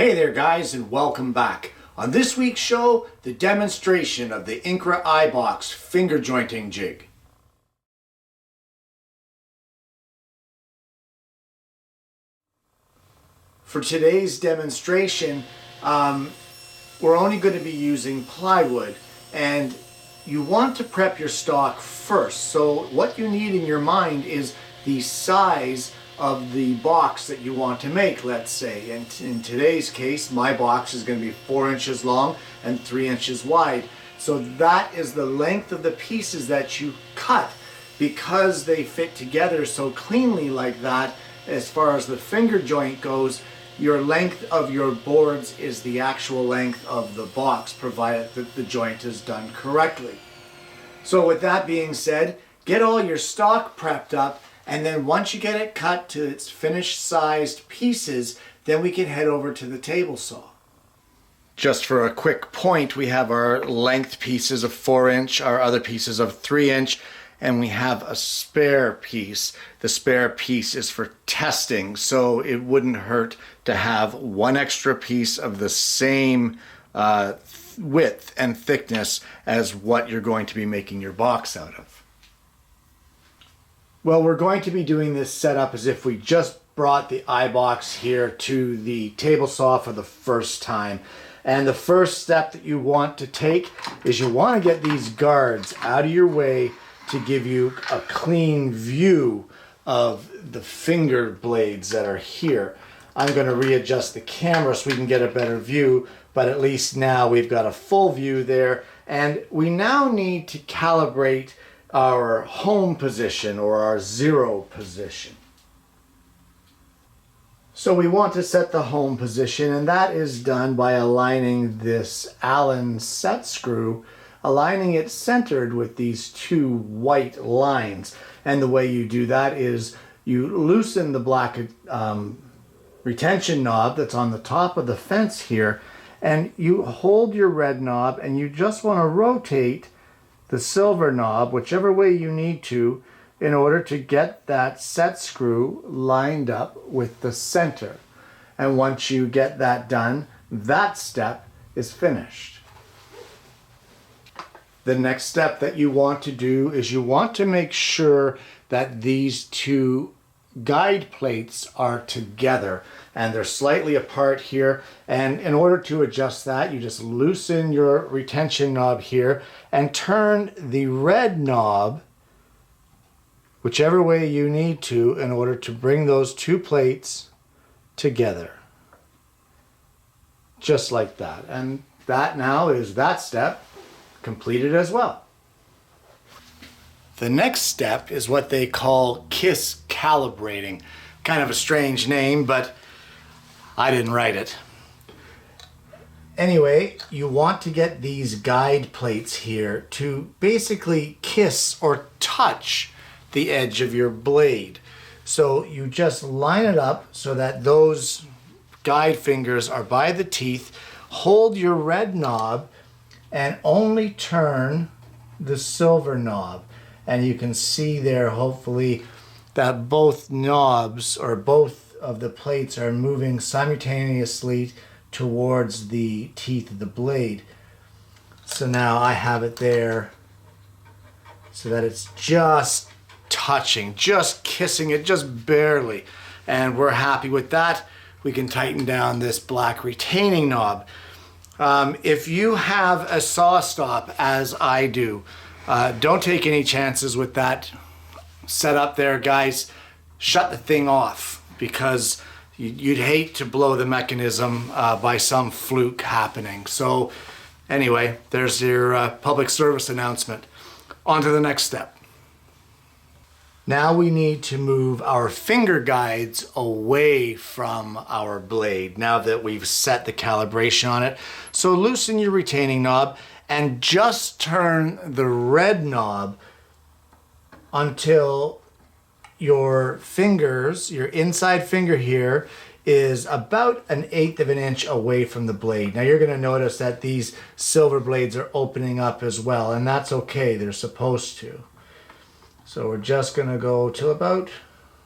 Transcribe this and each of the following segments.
Hey there guys, and welcome back. On this week's show, the demonstration of the INCRA I Box finger jointing jig. For today's demonstration, we're only going to be using plywood, and you want to prep your stock first. So what you need in your mind is the size of the box that you want to make, let's say. And in today's case, my box is going to be 4 inches long and 3 inches wide. So that is the length of the pieces that you cut. Because they fit together so cleanly like that, as far as the finger joint goes, your length of your boards is the actual length of the box, provided that the joint is done correctly. So with that being said, get all your stock prepped up, and then once you get it cut to its finished sized pieces, then we can head over to the table saw. Just for a quick point, we have our length pieces of 4 inch, our other pieces of 3 inch, and we have a spare piece. The spare piece is for testing, so it wouldn't hurt to have one extra piece of the same width and thickness as what you're going to be making your box out of. Well, we're going to be doing this setup as if we just brought the iBox here to the table saw for the first time. And the first step that you want to take is you want to get these guards out of your way to give you a clean view of the finger blades that are here. I'm going to readjust the camera so we can get a better view, but at least now we've got a full view there. And we now need to calibrate our home position or our zero position. So we want to set the home position, and that is done by aligning this Allen set screw, aligning it centered with these two white lines. And the way you do that is you loosen the black retention knob that's on the top of the fence here, and you hold your red knob and you just want to rotate the silver knob whichever way you need to in order to get that set screw lined up with the center. And once you get that done, that step is finished. The next step that you want to do is you want to make sure that these two guide plates are together, and they're slightly apart here. And in order to adjust that, you just loosen your retention knob here and turn the red knob whichever way you need to in order to bring those two plates together. Just like that. And that now is that step completed as well. The next step is what they call KISS calibrating. Kind of a strange name, but I didn't write it. Anyway, you want to get these guide plates here to basically kiss or touch the edge of your blade. So you just line it up so that those guide fingers are by the teeth. Hold your red knob and only turn the silver knob. And you can see there, hopefully, that both knobs or both of the plates are moving simultaneously towards the teeth of the blade. So now I have it there so that it's just touching, just kissing it, just barely. And we're happy with that. We can tighten down this black retaining knob. If you have a saw stop, as I do, don't take any chances with that setup there, guys. Shut the thing off, because you'd hate to blow the mechanism by some fluke happening. So anyway, there's your public service announcement. On to the next step. Now we need to move our finger guides away from our blade now that we've set the calibration on it. So loosen your retaining knob and just turn the red knob until your fingers, your inside finger here, is about 1/8 of an inch away from the blade. Now you're going to notice that these silver blades are opening up as well, and that's okay, they're supposed to. So we're just going to go to about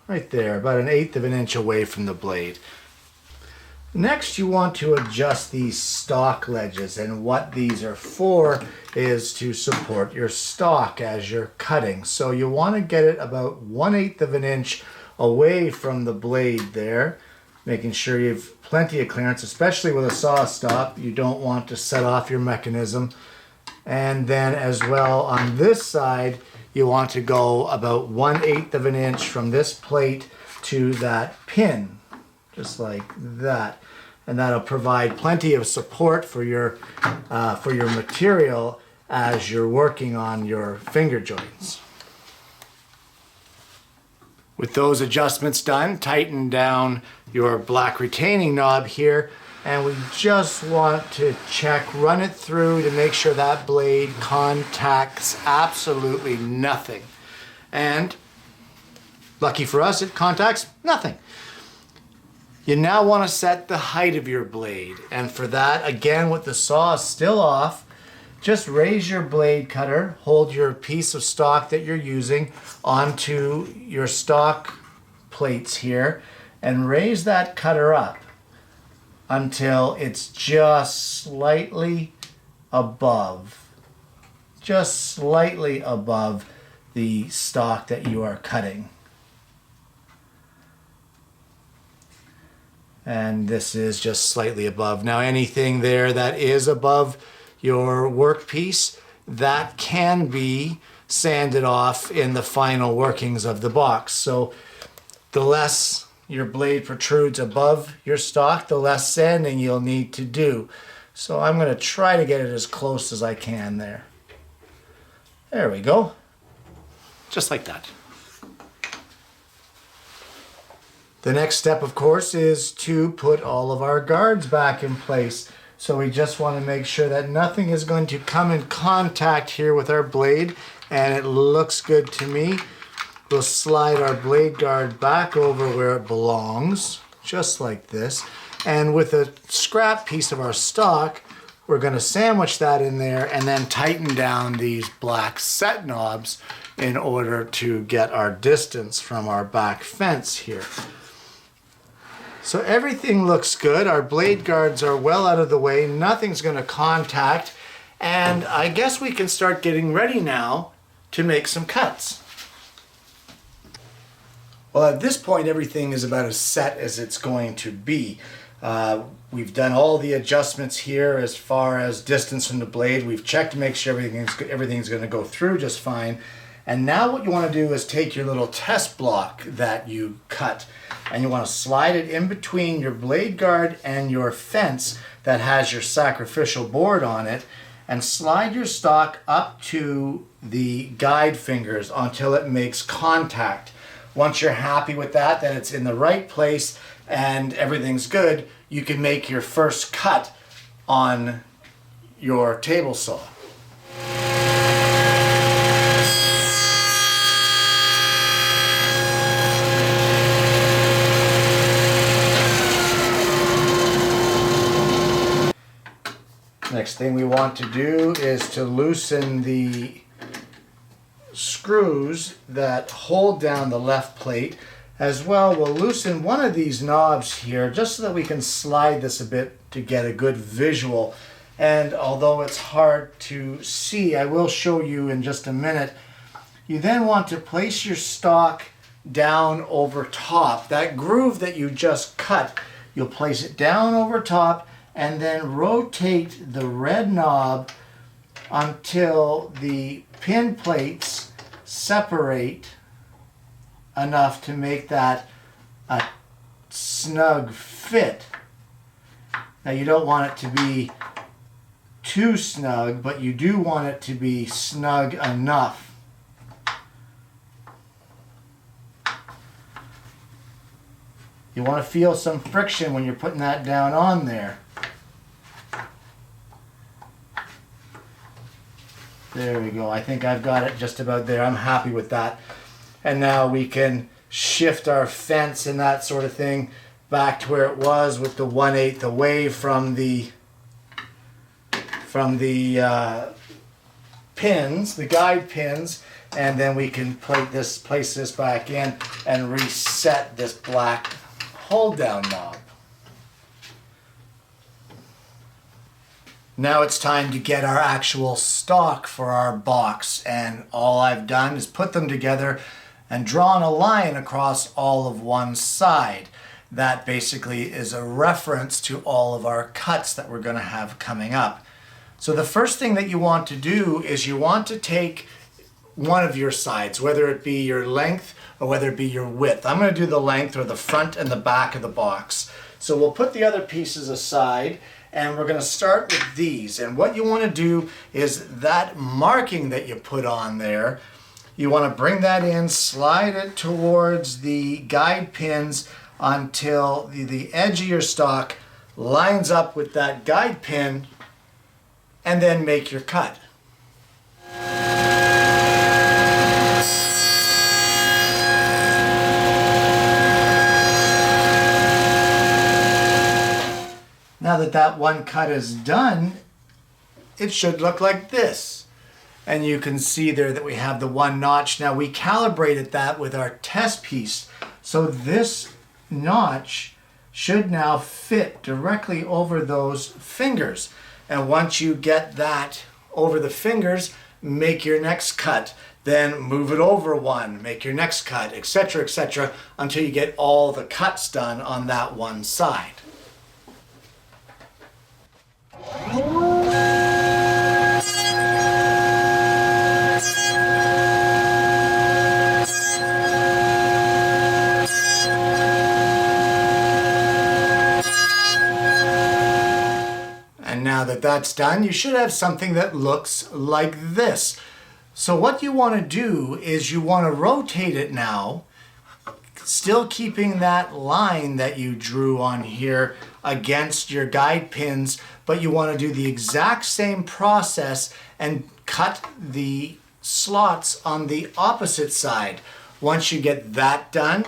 right there, about 1/8 of an inch away from the blade. Next, you want to adjust these stock ledges, and what these are for is to support your stock as you're cutting. So you want to get it about 1/8 of an inch away from the blade there, making sure you have plenty of clearance, especially with a saw stop. You don't want to set off your mechanism. And then as well on this side, you want to go about 1/8 of an inch from this plate to that pin, just like that. And that'll provide plenty of support for your material as you're working on your finger joints. With those adjustments done, tighten down your black retaining knob here, and we just want to check, run it through to make sure that blade contacts absolutely nothing. And lucky for us, it contacts nothing. You now want to set the height of your blade, and for that, again, with the saw still off, just raise your blade cutter, hold your piece of stock that you're using onto your stock plates here, and raise that cutter up until it's just slightly above the stock that you are cutting. And this is just slightly above. Now anything there that is above your workpiece, that can be sanded off in the final workings of the box. So the less your blade protrudes above your stock, the less sanding you'll need to do. So I'm going to try to get it as close as I can there. There we go. Just like that. The next step, of course, is to put all of our guards back in place. So we just want to make sure that nothing is going to come in contact here with our blade, and it looks good to me. We'll slide our blade guard back over where it belongs, just like this. And with a scrap piece of our stock, we're going to sandwich that in there and then tighten down these black set knobs in order to get our distance from our back fence here. So everything looks good. Our blade guards are well out of the way. Nothing's going to contact. And I guess we can start getting ready now to make some cuts. Well, at this point, everything is about as set as it's going to be. We've done all the adjustments here as far as distance from the blade. We've checked to make sure everything's going to go through just fine. And now what you want to do is take your little test block that you cut, and you want to slide it in between your blade guard and your fence that has your sacrificial board on it, and slide your stock up to the guide fingers until it makes contact. Once you're happy with that, that it's in the right place and everything's good, you can make your first cut on your table saw. Next thing we want to do is to loosen the screws that hold down the left plate. As well, we'll loosen one of these knobs here just so that we can slide this a bit to get a good visual. And although it's hard to see, I will show you in just a minute. You then want to place your stock down over top. That groove that you just cut, you'll place it down over top and then rotate the red knob until the pin plates separate enough to make that a snug fit. Now you don't want it to be too snug, but you do want it to be snug enough. You want to feel some friction when you're putting that down on there. There we go. I think I've got it just about there. I'm happy with that. And now we can shift our fence and that sort of thing back to where it was with the 1/8 away from the pins, the guide pins, and then we can place this back in and reset this black hold down knob. Now it's time to get our actual stock for our box, and all I've done is put them together and drawn a line across all of one side. That basically is a reference to all of our cuts that we're going to have coming up. So the first thing that you want to do is you want to take one of your sides, whether it be your length or whether it be your width. I'm going to do the length, or the front and the back of the box. So we'll put the other pieces aside, and we're going to start with these. And what you want to do is that marking that you put on there, you want to bring that in, slide it towards the guide pins until the edge of your stock lines up with that guide pin, and then make your cut. Now that that one cut is done, it should look like this. And you can see there that we have the one notch. Now we calibrated that with our test piece. So this notch should now fit directly over those fingers. And once you get that over the fingers, make your next cut. Then move it over one, make your next cut, etc., until you get all the cuts done on that one side. And now that that's done, you should have something that looks like this. So what you want to do is you want to rotate it now, still keeping that line that you drew on here against your guide pins, but you want to do the exact same process and cut the slots on the opposite side. Once you get that done,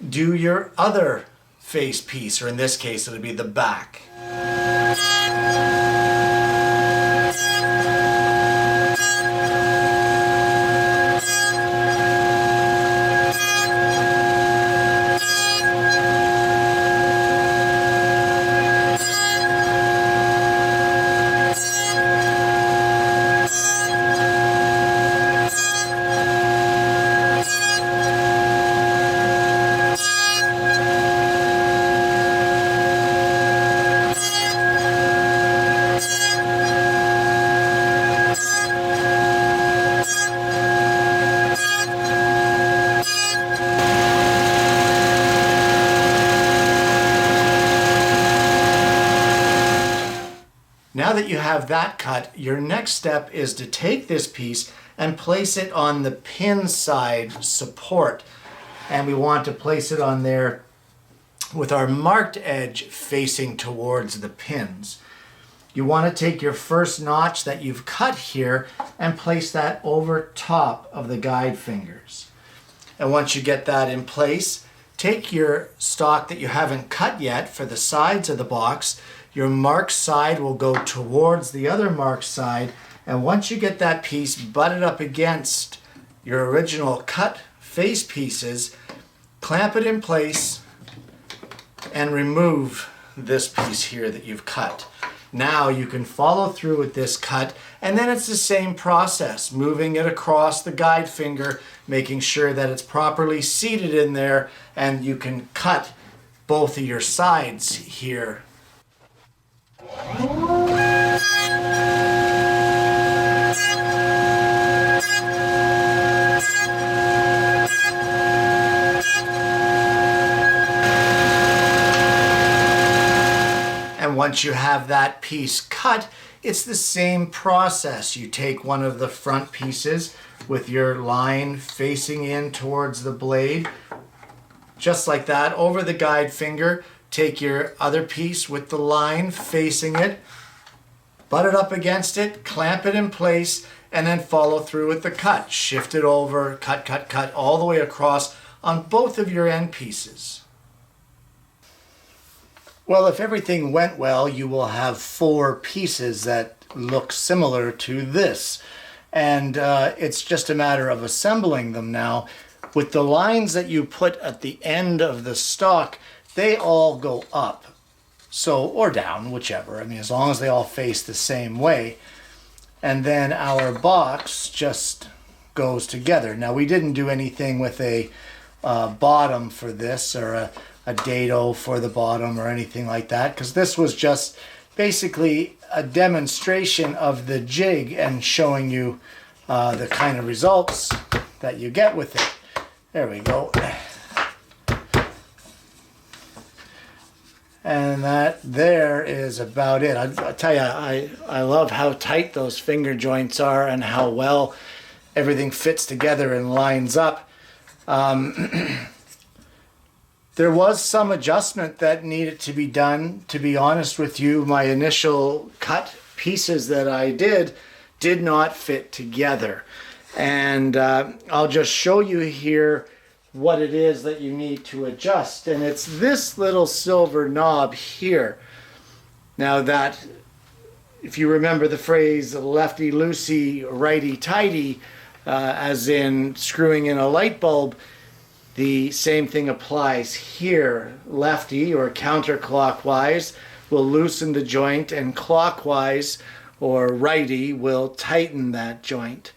do your other face piece, or in this case it'll be the back. Now that you have that cut, your next step is to take this piece and place it on the pin side support. And we want to place it on there with our marked edge facing towards the pins. You want to take your first notch that you've cut here and place that over top of the guide fingers. And once you get that in place, take your stock that you haven't cut yet for the sides of the box. Your marked side will go towards the other marked side, and once you get that piece butted up against your original cut face pieces, clamp it in place and remove this piece here that you've cut. Now you can follow through with this cut, and then it's the same process, moving it across the guide finger, making sure that it's properly seated in there, and you can cut both of your sides here. And once you have that piece cut, it's the same process. You take one of the front pieces with your line facing in towards the blade, just like that, over the guide finger. Take your other piece with the line facing it, butt it up against it, clamp it in place, and then follow through with the cut. Shift it over, cut, cut, cut, all the way across on both of your end pieces. Well, if everything went well, you will have 4 pieces that look similar to this. And it's just a matter of assembling them now. With the lines that you put at the end of the stock, they all go up. So, or down, whichever. I mean, as long as they all face the same way. And then our box just goes together. Now, we didn't do anything with a bottom for this, or a dado for the bottom or anything like that, because this was just basically a demonstration of the jig and showing you the kind of results that you get with it. There we go. And that there is about it. I tell you, I love how tight those finger joints are and how well everything fits together and lines up. There was some adjustment that needed to be done. To be honest with you, my initial cut pieces that I did not fit together. And I'll just show you here what it is that you need to adjust. And it's this little silver knob here. Now that, if you remember the phrase lefty loosey, righty tighty, as in screwing in a light bulb, the same thing applies here. Lefty or counterclockwise will loosen the joint, and clockwise or righty will tighten that joint.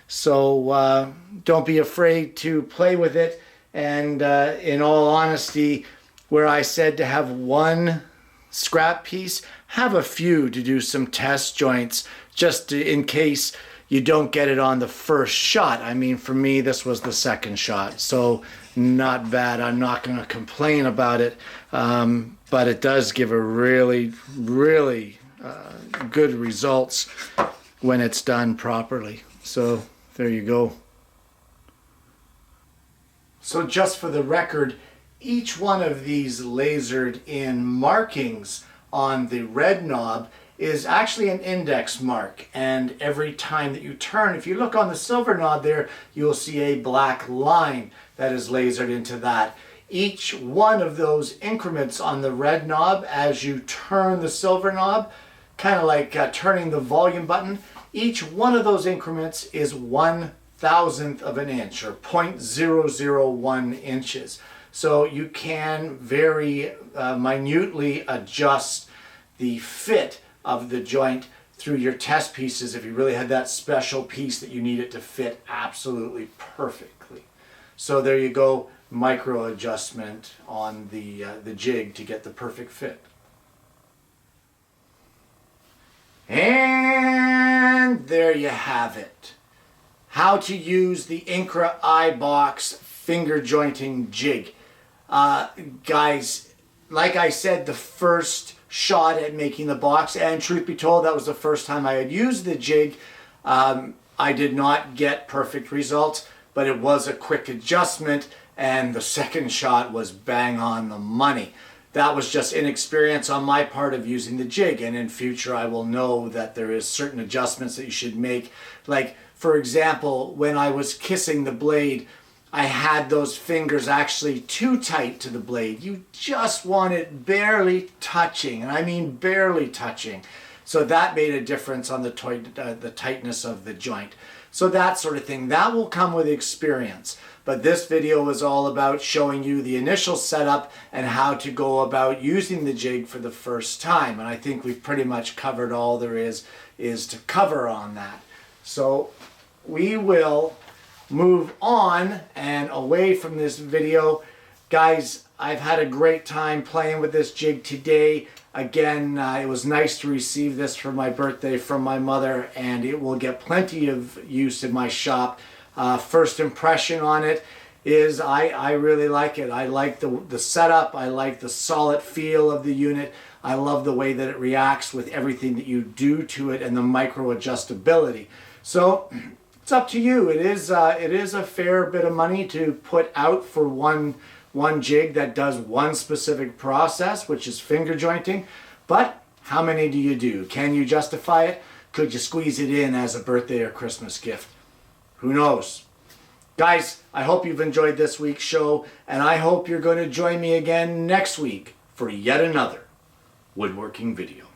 So don't be afraid to play with it. And in all honesty, where I said to have one scrap piece, have a few to do some test joints, just in case you don't get it on the first shot. I mean, for me, this was the second shot, so not bad. I'm not going to complain about it, but it does give a really, really good results when it's done properly. So there you go. So just for the record, each one of these lasered in markings on the red knob is actually an index mark, and every time that you turn, if you look on the silver knob there, you'll see a black line that is lasered into that. Each one of those increments on the red knob, as you turn the silver knob, kind of like turning the volume button, each one of those increments is 1/1000th of an inch, or 0.001 inches. So you can very minutely adjust the fit of the joint through your test pieces if you really had that special piece that you need it to fit absolutely perfectly. So there you go, micro adjustment on the jig to get the perfect fit. And there you have it. How to use the INCRA I Box finger jointing jig. Guys, like I said, the first shot at making the box, and truth be told, that was the first time I had used the jig. I did not get perfect results, but it was a quick adjustment, and the second shot was bang on the money. That was just inexperience on my part of using the jig, and in future I will know that there is certain adjustments that you should make. Like, for example, when I was kissing the blade, I had those fingers actually too tight to the blade. You just want it barely touching, and I mean barely touching. So that made a difference on the tightness of the joint. So that sort of thing, that will come with experience. But this video is all about showing you the initial setup and how to go about using the jig for the first time. And I think we've pretty much covered all there is to cover on that. So we will move on and away from this video. Guys, I've had a great time playing with this jig today. Again, it was nice to receive this for my birthday from my mother, and it will get plenty of use in my shop. First impression on it is I really like it. I like the setup. I like the solid feel of the unit. I love the way that it reacts with everything that you do to it and the micro adjustability. So it's up to you. It is a fair bit of money to put out for one jig that does one specific process, which is finger jointing. But how many do you do? Can you justify it? Could you squeeze it in as a birthday or Christmas gift? Who knows? Guys, I hope you've enjoyed this week's show, and I hope you're going to join me again next week for yet another woodworking video.